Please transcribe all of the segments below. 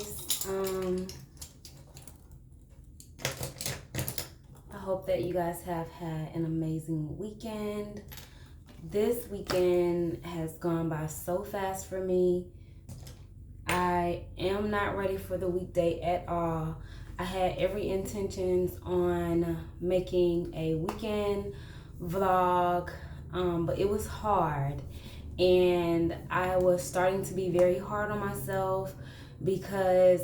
guys. I hope that you guys have had an amazing weekend. This weekend has gone by so fast for me. I am not ready for the weekday at all. I had every intentions on making a weekend vlog, but it was hard. And I was starting to be very hard on myself because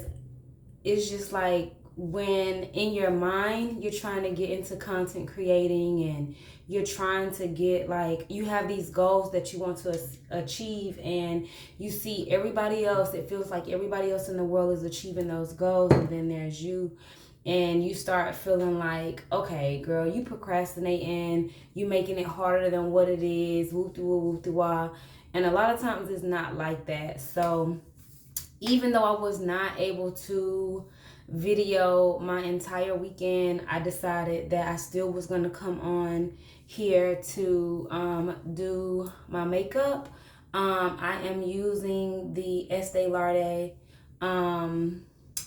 it's just like when in your mind you're trying to get into content creating and you're trying to get, like, you have these goals that you want to achieve, and you see everybody else, it feels like everybody else in the world is achieving those goals, and then there's you, and you start feeling like, okay, girl, you procrastinating, you making it harder than what it is, whoop-de-wah. And a lot of times it's not like that. So even though I was not able to video my entire weekend, I decided that I still was going to come on here to do my makeup. I am using the Estee Lauder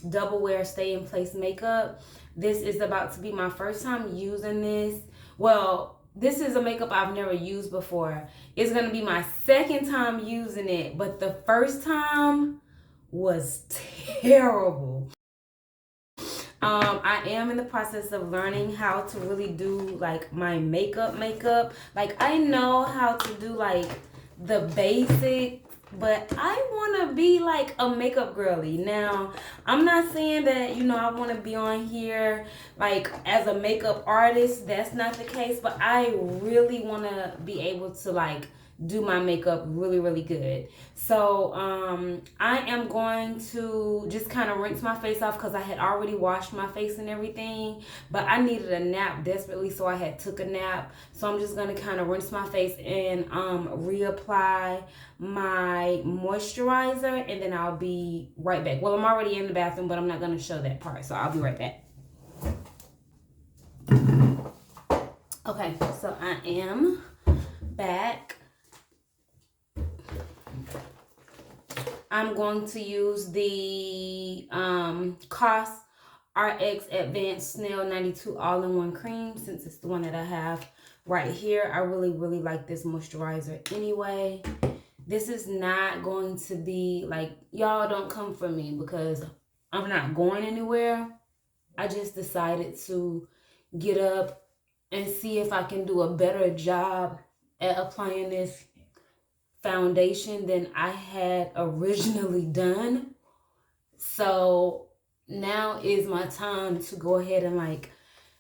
Double Wear Stay in Place makeup. This is about to be my first time using this. Well, this is a makeup I've never used before. It's going to be my second time using it, but the first time was terrible. I am in the process of learning how to really do like my makeup. Like, I know how to do like the basic, but I want to be like a makeup girly. Now, I'm not saying that, I want to be on here like as a makeup artist. That's not the case, but I really want to be able to like do my makeup really, really good. So I am going to just kind of rinse my face off because I had already washed my face and everything, but I needed a nap desperately, so I had took a nap. So I'm just going to kind of rinse my face and reapply my moisturizer, and then I'll be right back. Well, I'm already in the bathroom, but I'm not going to show that part, so I'll be right back. Okay, so I am back. I'm going to use the COS RX Advanced Snail 92 All-in-One Cream, since it's the one that I have right here. I really, really like this moisturizer anyway. This is not going to be like, y'all don't come for me because I'm not going anywhere. I just decided to get up and see if I can do a better job at applying this foundation than I had originally done. So now is my time to go ahead and like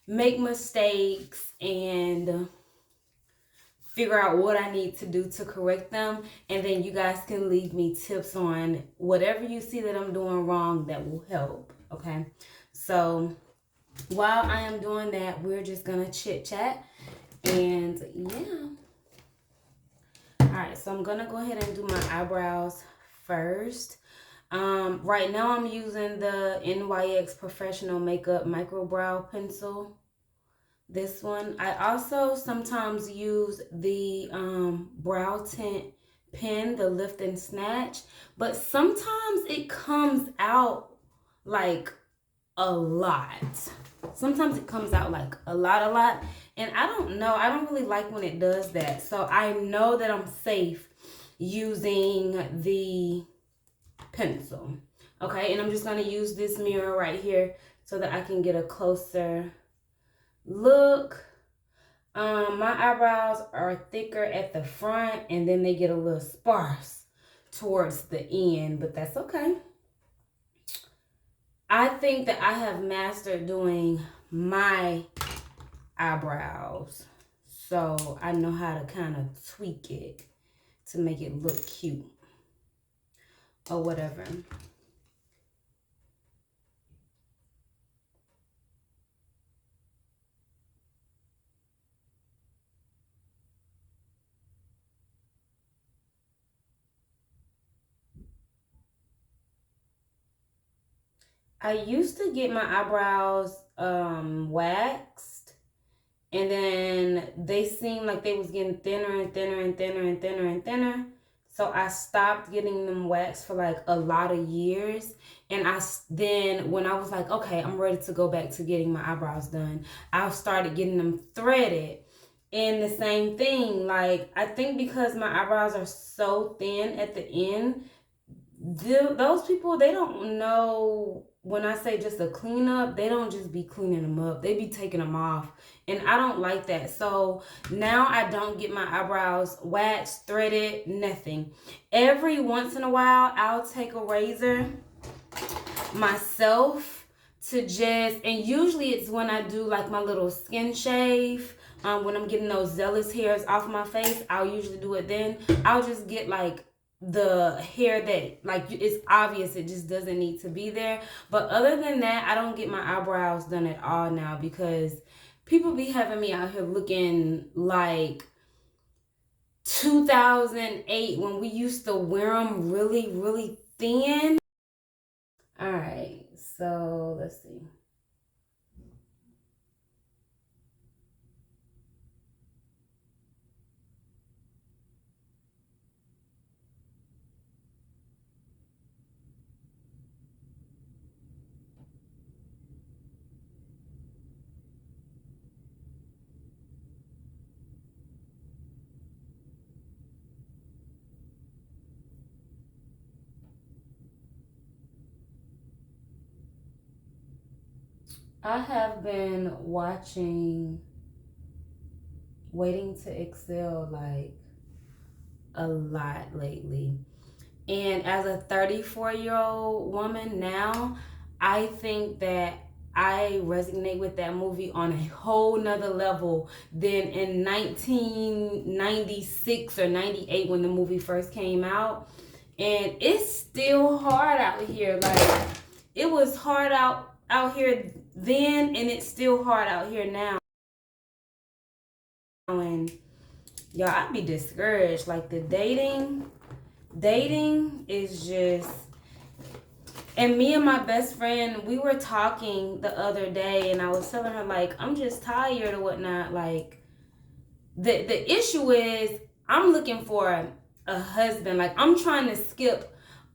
make mistakes and figure out what I need to do to correct them, and then you guys can leave me tips on whatever you see that I'm doing wrong that will help. Okay, so while I am doing that, we're just gonna chit chat, and yeah. Alright, so I'm gonna go ahead and do my eyebrows first. Right now I'm using the NYX Professional Makeup Micro Brow Pencil. This one. I also sometimes use the brow tint pen, the Lift and Snatch, but sometimes it comes out like a lot. Sometimes it comes out like a lot. And I don't know. I don't really like when it does that. So I know that I'm safe using the pencil. Okay, and I'm just going to use this mirror right here so that I can get a closer look. My eyebrows are thicker at the front, and then they get a little sparse towards the end, but that's okay. I think that I have mastered doing my eyebrows, so I know how to kind of tweak it to make it look cute or whatever. I used to get my eyebrows waxed, and then they seemed like they was getting thinner and thinner. So I stopped getting them waxed for like a lot of years. And then when I was like, okay, I'm ready to go back to getting my eyebrows done, I started getting them threaded. And the same thing, like, I think because my eyebrows are so thin at the end, those people, they don't know. When I say just a cleanup, they don't just be cleaning them up, they be taking them off, and I don't like that. So now I don't get my eyebrows waxed, threaded, nothing. Every once in a while I'll take a razor myself to just, and usually it's when I do like my little skin shave, when I'm getting those zealous hairs off my face, I'll usually do it then. I'll just get like the hair that, like, it's obvious it just doesn't need to be there. But other than that, I don't get my eyebrows done at all now, because people be having me out here looking like 2008 when we used to wear them really, really thin. All right, so let's see. I have been watching Waiting to Exhale like a lot lately. And as a 34-year-old woman now, I think that I resonate with that movie on a whole nother level than in 1996 or 98 when the movie first came out. And it's still hard out here. Like, it was hard out here then, and it's still hard out here now. And y'all, I'd be discouraged. Like, the dating is just, and me and my best friend, we were talking the other day, and I was telling her, like, I'm just tired or whatnot. Like, the issue is I'm looking for a husband. Like, I'm trying to skip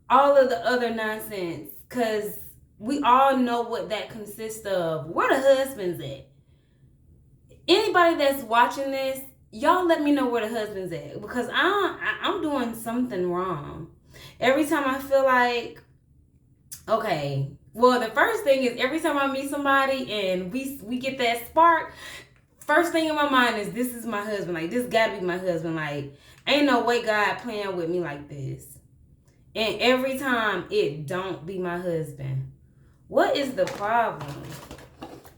all of the other nonsense, because we all know what that consists of. Where the husbands at? Anybody that's watching this, y'all let me know where the husband's at, because I'm doing something wrong. Every time I feel like, okay, well, the first thing is every time I meet somebody and we get that spark, first thing in my mind is, this is my husband. Like, this gotta be my husband. Like, ain't no way God playing with me like this. And every time it don't be my husband. What is the problem?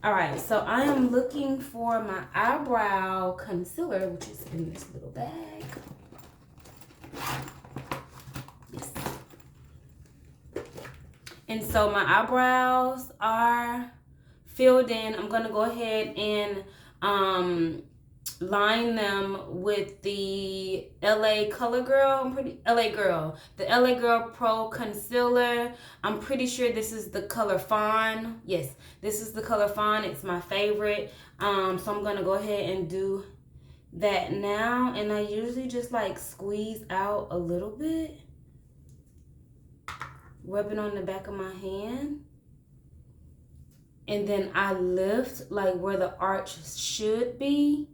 All right, so I am looking for my eyebrow concealer, which is in this little bag. Yes. And so my eyebrows are filled in. I'm gonna go ahead and line them with the LA Color Girl. The LA Girl Pro Concealer. I'm pretty sure this is the color Fawn. Yes, this is the color Fawn. It's my favorite. So I'm gonna go ahead and do that now. And I usually just like squeeze out a little bit, rub it on the back of my hand, and then I lift like where the arch should be.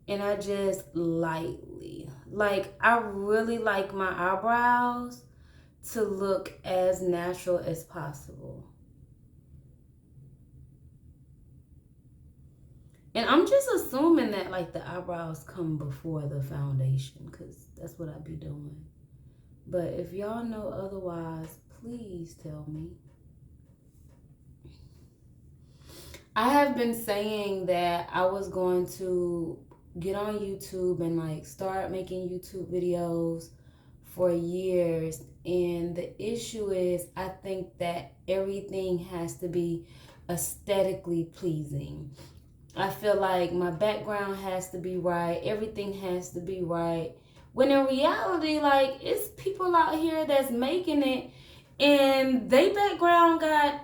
And I just lightly, like, I really like my eyebrows to look as natural as possible. And I'm just assuming that, like, the eyebrows come before the foundation, because that's what I be doing. But if y'all know otherwise, please tell me. I have been saying that I was going to get on YouTube and like start making YouTube videos for years, and the issue is I think that everything has to be aesthetically pleasing. I feel like my background has to be right, everything has to be right, when in reality, like, it's people out here that's making it and they background got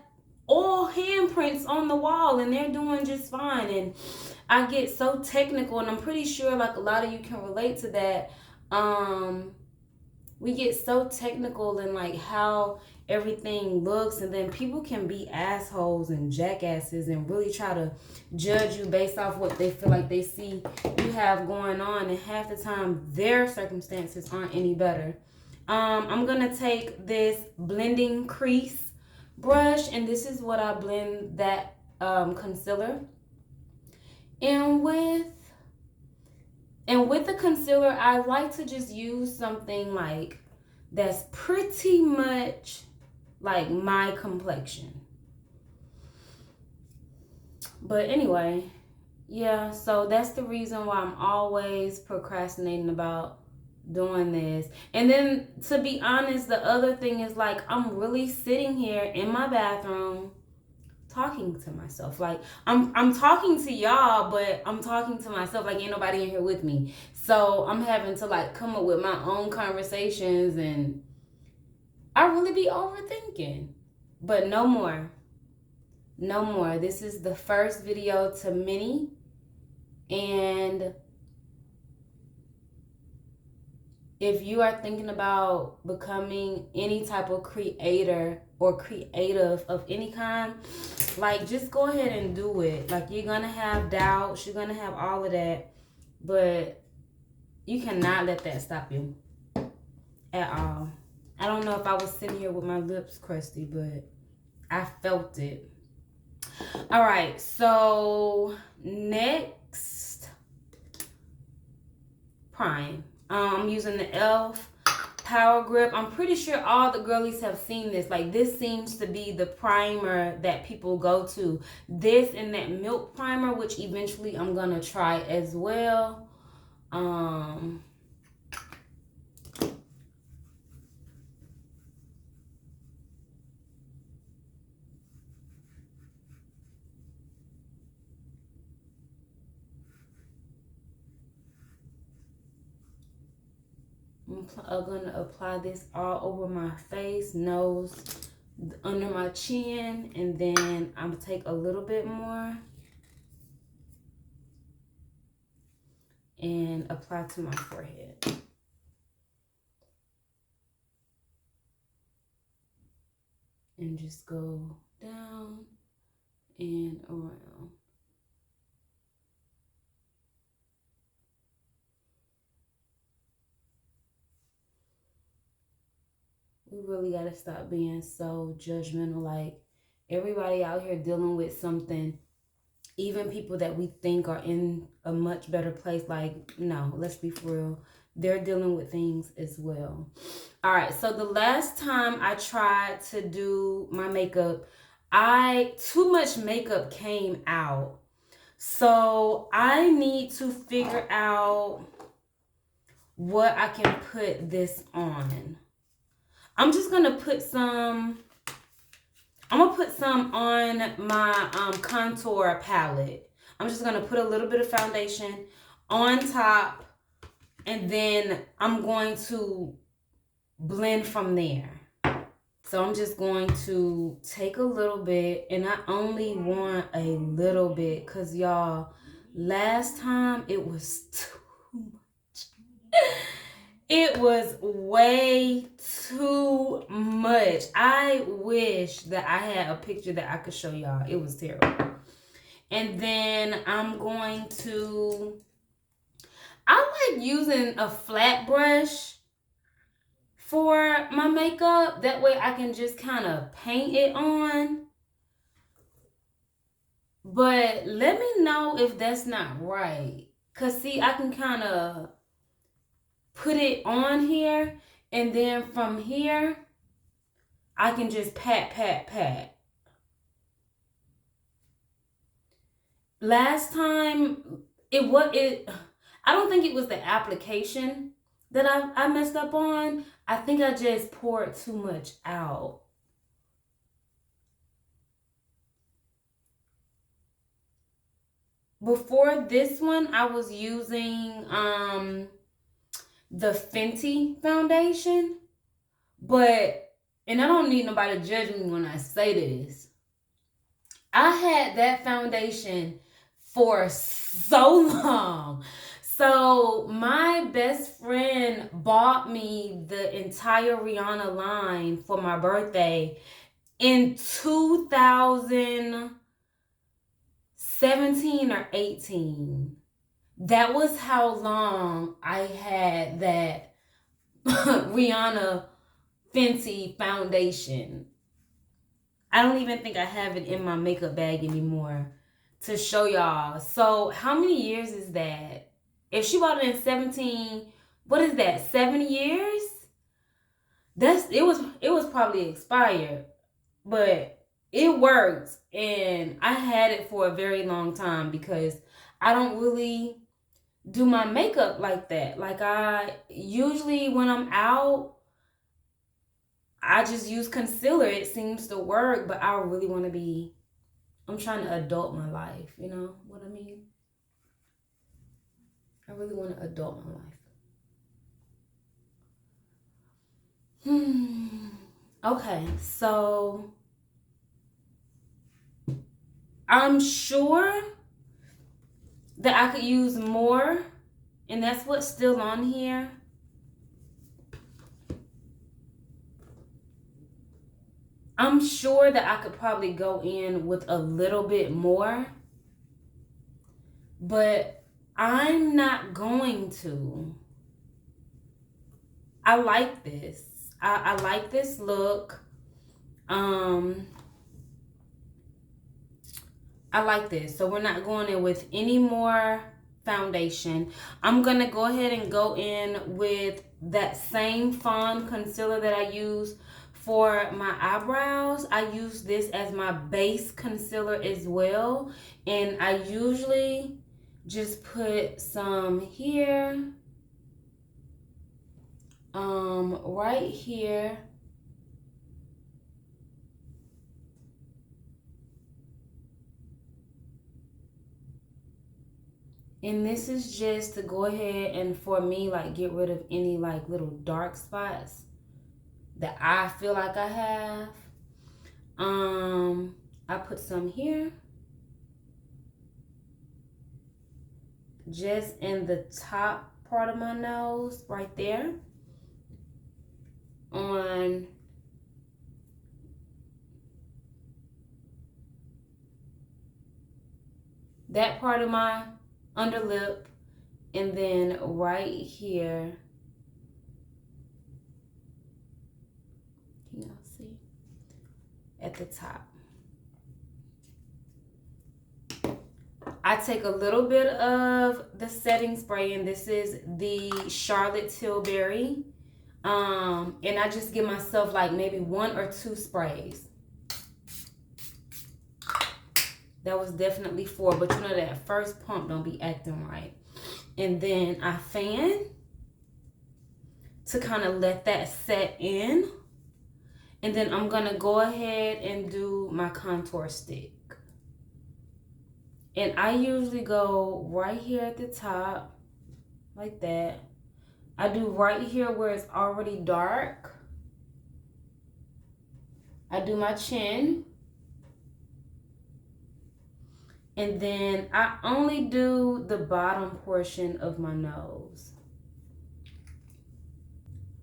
all handprints on the wall and they're doing just fine. And I get so technical, and I'm pretty sure like a lot of you can relate to that. we get so technical in like how everything looks, and then people can be assholes and jackasses and really try to judge you based off what they feel like they see you have going on, and half the time their circumstances aren't any better. I'm gonna take this blending crease brush, and this is what I blend that concealer. And with the concealer, I like to just use something like that's pretty much like my complexion. But anyway, yeah, so that's the reason why I'm always procrastinating about doing this. And then, to be honest, the other thing is like I'm really sitting here in my bathroom talking to myself. Like I'm talking to y'all, but I'm talking to myself. Like ain't nobody in here with me. So I'm having to like come up with my own conversations, and I really be overthinking. But no more. No more. This is the first video to many, and if you are thinking about becoming any type of creator or creative of any kind, like just go ahead and do it. Like you're gonna have doubts, you're gonna have all of that, but you cannot let that stop you at all. I don't know if I was sitting here with my lips crusty, but I felt it. All right, so next, prime. I'm using the e.l.f. Power Grip. I'm pretty sure all the girlies have seen this. Like this seems to be the primer that people go to. This and that milk primer, which eventually I'm gonna try as well. I'm gonna apply this all over my face, nose, under my chin, and then I'm gonna take a little bit more and apply to my forehead. And just go down and around. We really got to stop being so judgmental. Like everybody out here dealing with something, even people that we think are in a much better place. Like, no, let's be for real. They're dealing with things as well. All right, so the last time I tried to do my makeup, too much makeup came out. So I need to figure out what I can put this on. I'm just gonna put some on my contour palette. I'm just gonna put a little bit of foundation on top, and then I'm going to blend from there. So I'm just going to take a little bit, and I only want a little bit because y'all, last time it was too much. It was way too much. I wish that I had a picture that I could show y'all. It was terrible. And then I'm going to, I like using a flat brush for my makeup. That way I can just kind of paint it on. But let me know if that's not right. Because see, I can kind of put it on here, and then from here I can just pat. Last time I don't think it was the application that I messed up on. I think I just poured too much out. Before this one, I was using the Fenty foundation, and I don't need nobody to judge me when I say this, I had that foundation for so long. So my best friend friend bought me the entire Rihanna line for my birthday in 2017 or 18. That was how long I had that Rihanna Fenty foundation. I don't even think I have it in my makeup bag anymore to show y'all. So how many years is that? If she bought it in 17, what is that? 7 years? It was probably expired, but it worked, and I had it for a very long time because I don't really do my makeup like that. Like, I usually, when I'm out, I just use concealer. It seems to work, but I really want to be, I'm trying to adult my life. You know what I mean? I really want to adult my life. Okay, so I'm sure that I could use more, and that's what's still on here. I'm sure that I could probably go in with a little bit more, but I'm not going to. I like this. I like this look. I like this. So we're not going in with any more foundation. I'm going to go ahead and go in with that same Fawn concealer that I use for my eyebrows. I use this as my base concealer as well. And I usually just put some here, right here. And this is just to go ahead and, for me, like, get rid of any like little dark spots that I feel like I have. I put some here, just in the top part of my nose, right there, on that part of my underlip, and then right here. Can y'all see? At the top. I take a little bit of the setting spray, and this is the Charlotte Tilbury. And I just give myself like maybe 1 or 2 sprays. That was definitely 4, but you know that first pump don't be acting right. And then I fan to kind of let that set in. And then I'm gonna go ahead and do my contour stick. And I usually go right here at the top, like that. I do right here where it's already dark. I do my chin. And then I only do the bottom portion of my nose.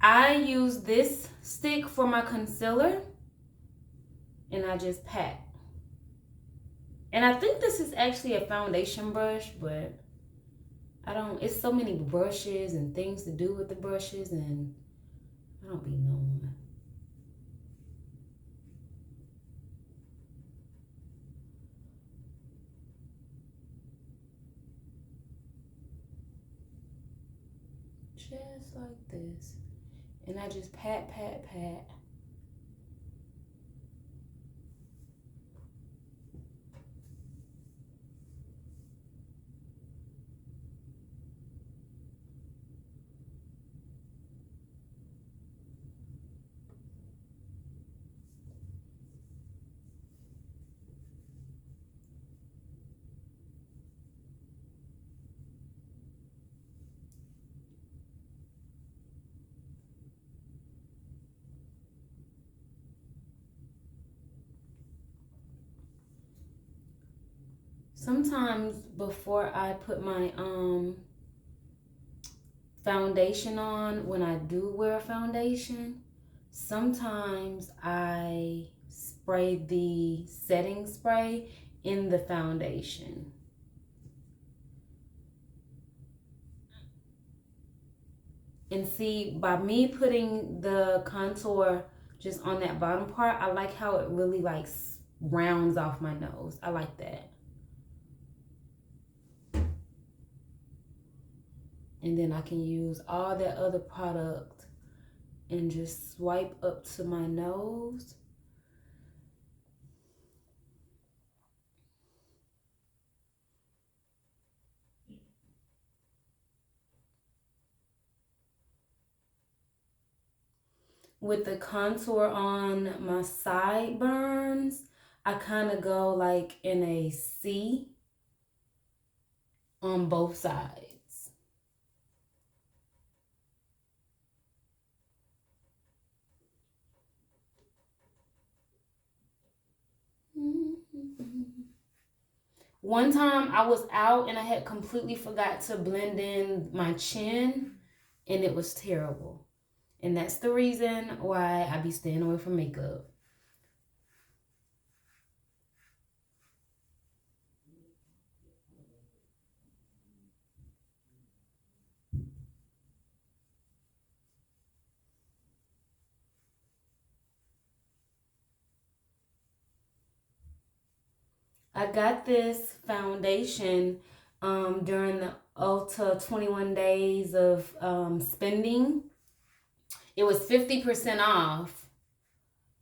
I use this stick for my concealer, and I just pat. And I think this is actually a foundation brush, but I don't, it's so many brushes and things to do with the brushes, and I don't be knowing. Just like this. And I just pat, pat, pat. Sometimes before I put my foundation on, when I do wear foundation, sometimes I spray the setting spray in the foundation. And see, by me putting the contour just on that bottom part, I like how it really like rounds off my nose. I like that. And then I can use all that other product and just swipe up to my nose. With the contour on my sideburns, I kind of go like in a C on both sides. One time I was out and I had completely forgot to blend in my chin, and it was terrible. And that's the reason why I be staying away from makeup. I got this foundation during the Ulta 21 days of spending. It was 50% off.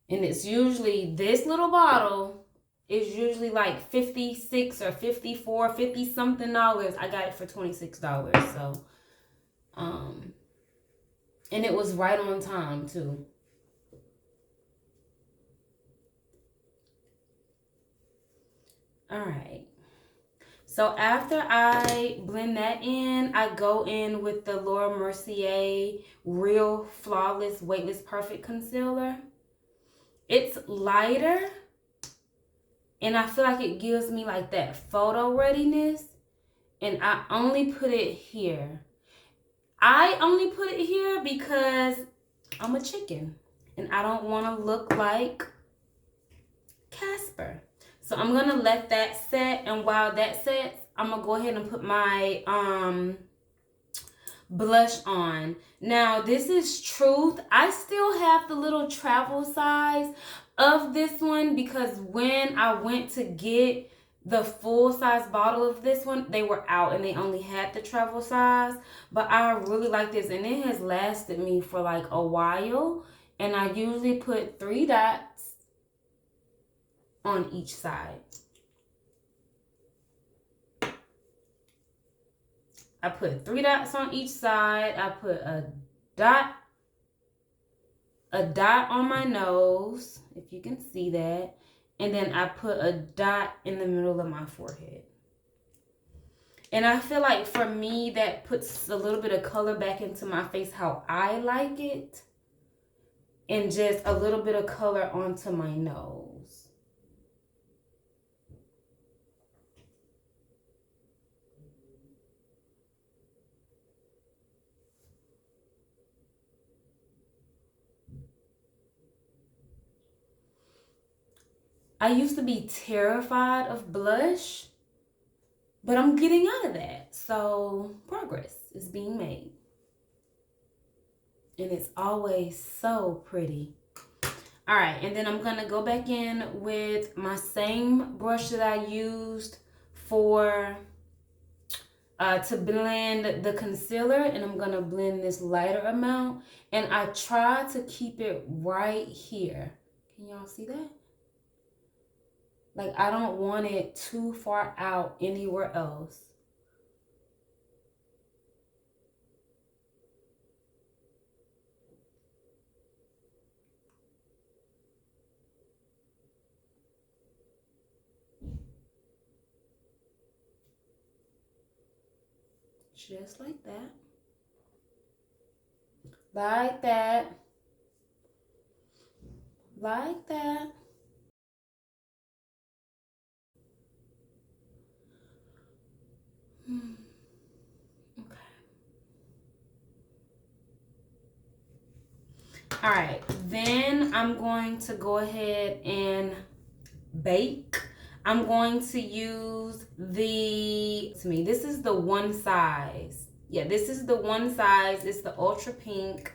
And it's usually, this little bottle is usually like 56 or 54, 50 something dollars. I got it for $26. So, and it was right on time too. All right. So after I blend that in, I go in with the Laura Mercier Real Flawless Weightless Perfect Concealer. It's lighter, and I feel like it gives me like that photo readiness. And I only put it here. I only put it here because I'm a chicken, and I don't want to look like Casper. So I'm going to let that set, and while that sets, I'm going to go ahead and put my blush on. Now, this is Truth. I still have the little travel size of this one because when I went to get the full size bottle of this one, they were out and they only had the travel size. But I really like this, and it has lasted me for like a while. And I usually put 3 dots on each side. I put 3 dots on each side. I put a dot on my nose, if you can see that. And then I put a dot in the middle of my forehead. And I feel like for me, that puts a little bit of color back into my face how I like it. And just a little bit of color onto my nose. I used to be terrified of blush, but I'm getting out of that. So progress is being made. And it's always so pretty. All right, and then I'm going to go back in with my same brush that I used for to blend the concealer, and I'm going to blend this lighter amount. And I try to keep it right here. Can y'all see that? Like, I don't want it too far out anywhere else. Just like that. Like that. Like that. Okay. All right, then I'm going to go ahead and bake. I'm going to use this is the one size. Yeah, this is the one size. It's the ultra pink.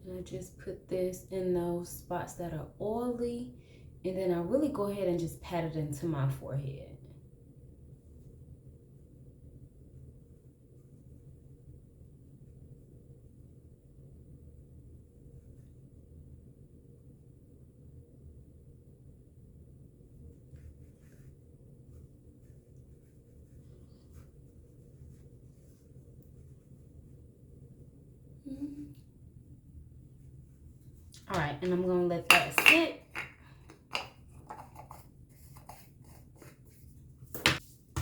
And I just put this in those spots that are oily. And then I really go ahead and just pat it into my forehead. All right, and I'm gonna let that sit.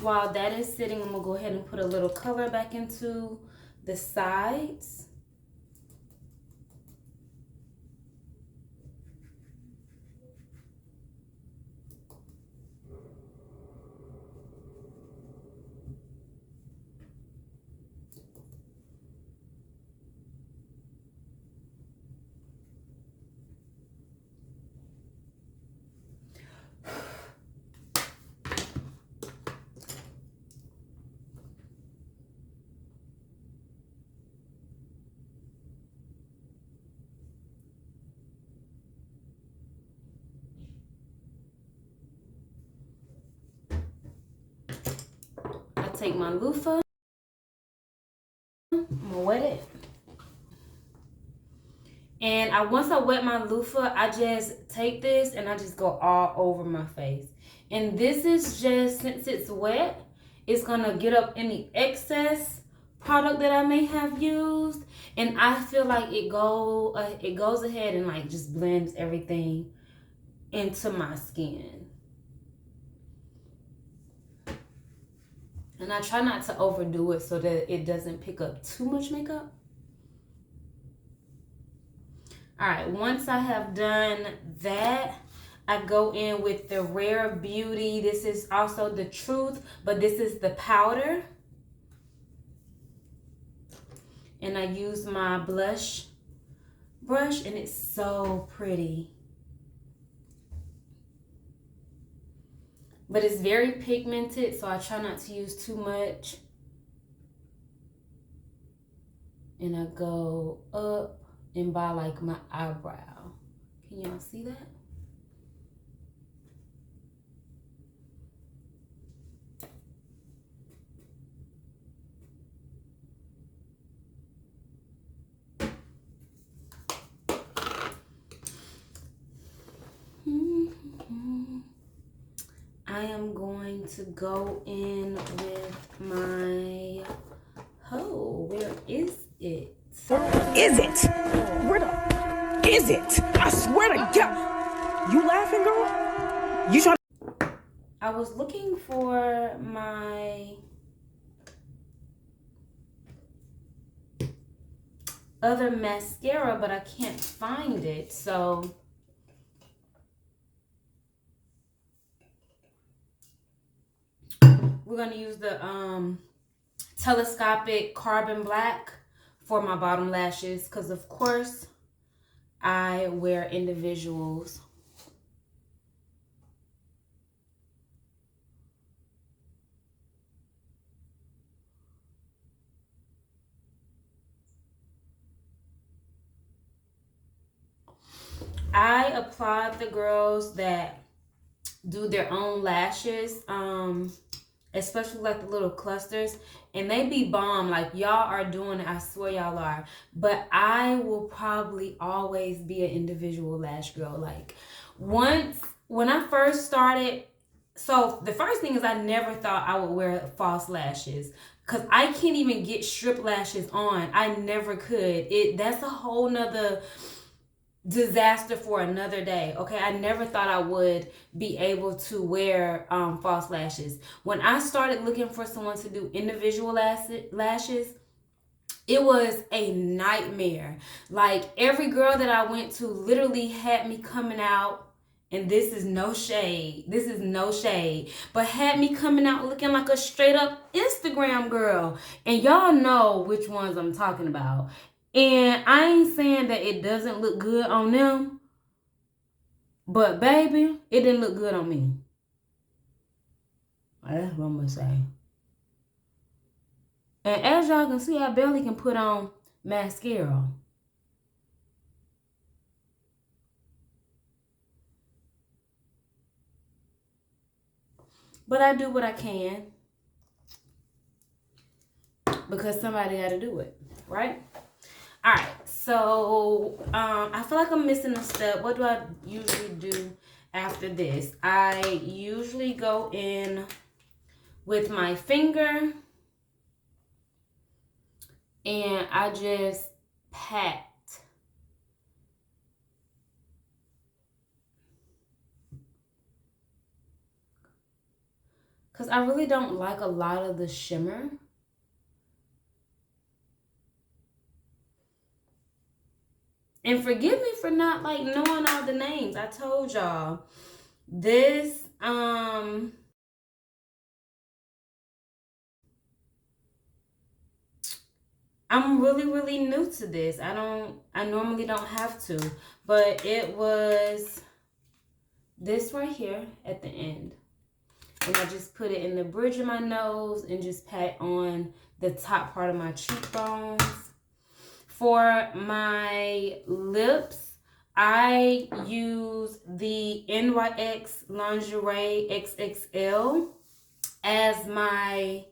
While that is sitting, I'm gonna go ahead and put a little color back into the sides. I take my loofah, I'm gonna wet it. And once I wet my loofah, I just take this and I just go all over my face. And this is just, since it's wet, it's gonna get up any excess product that I may have used. And I feel like it goes ahead and like just blends everything into my skin. And I try not to overdo it so that it doesn't pick up too much makeup. All right, once I have done that, I go in with the Rare Beauty. This is also the Truth, but this is the powder. And I use my blush brush, and it's so pretty. But it's very pigmented, so I try not to use too much. And I go up and by like my eyebrow. Can y'all see that? I am going to go in with my where is it? Is it? Where the is it? I swear to God. You laughing, girl? You trying? I was looking for my other mascara, but I can't find it. So we're gonna use the telescopic carbon black for my bottom lashes, because of course I wear individuals. I applaud the girls that do their own lashes, especially like the little clusters, and they be bomb. Like, y'all are doing it, I swear y'all are. But I will probably always be an individual lash girl. Like, when I first started, so the first thing is I never thought I would wear false lashes, because I can't even get strip lashes on. I never could. That's a whole nother disaster for another day. Okay, I never thought I would be able to wear false lashes. When I started looking for someone to do individual lashes, it was a nightmare. Like, every girl that I went to literally had me coming out, and this is no shade, but had me coming out looking like a straight up Instagram girl. And y'all know which ones I'm talking about. And I ain't saying that it doesn't look good on them, but baby, it didn't look good on me. That's what I'm gonna say. And as y'all can see, I barely can put on mascara. But I do what I can, because somebody got to do it, right? All right, so I feel like I'm missing a step. What do I usually do after this? I usually go in with my finger and I just pat. Because I really don't like a lot of the shimmer. And forgive me for not like knowing all the names. I told y'all this I'm really new to this. I normally don't have to, but it was this right here at the end. And I just put it in the bridge of my nose and just pat on the top part of my cheekbones. For my lips, I use the NYX Lingerie XXL as my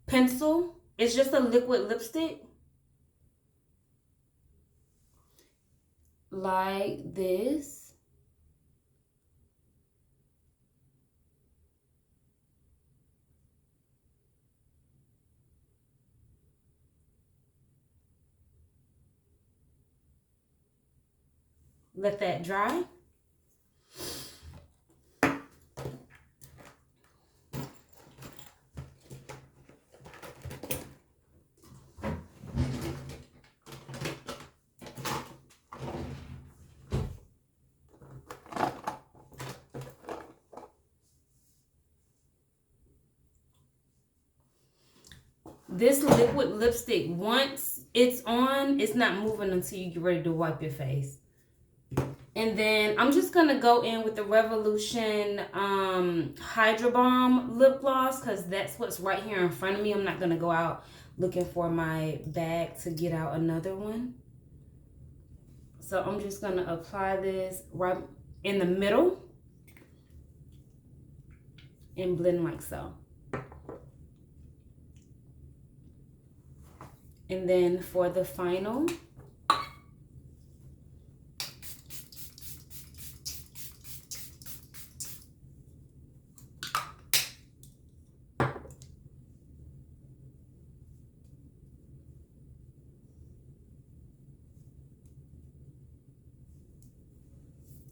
pencil. It's just a liquid lipstick. Like this. Let that dry. This liquid lipstick, once it's on, it's not moving until you get ready to wipe your face. And then I'm just going to go in with the Revolution Hydro Balm lip gloss, because that's what's right here in front of me. I'm not going to go out looking for my bag to get out another one. So I'm just going to apply this right in the middle and blend like so. And then for the final,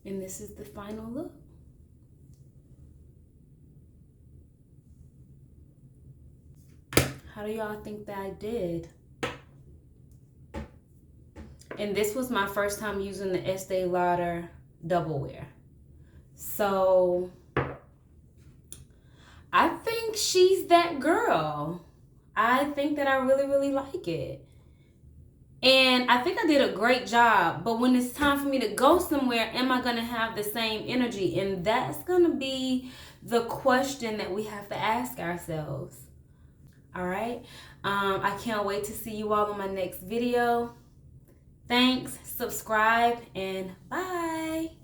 and this is the final look. How do y'all think that I did? And this was my first time using the Estee Lauder Double Wear. So I think she's that girl. I think that I really like it. And I think I did a great job. But when it's time for me to go somewhere, am I going to have the same energy? And that's going to be the question that we have to ask ourselves. All right. I can't wait to see you all in my next video. Thanks, subscribe, and bye.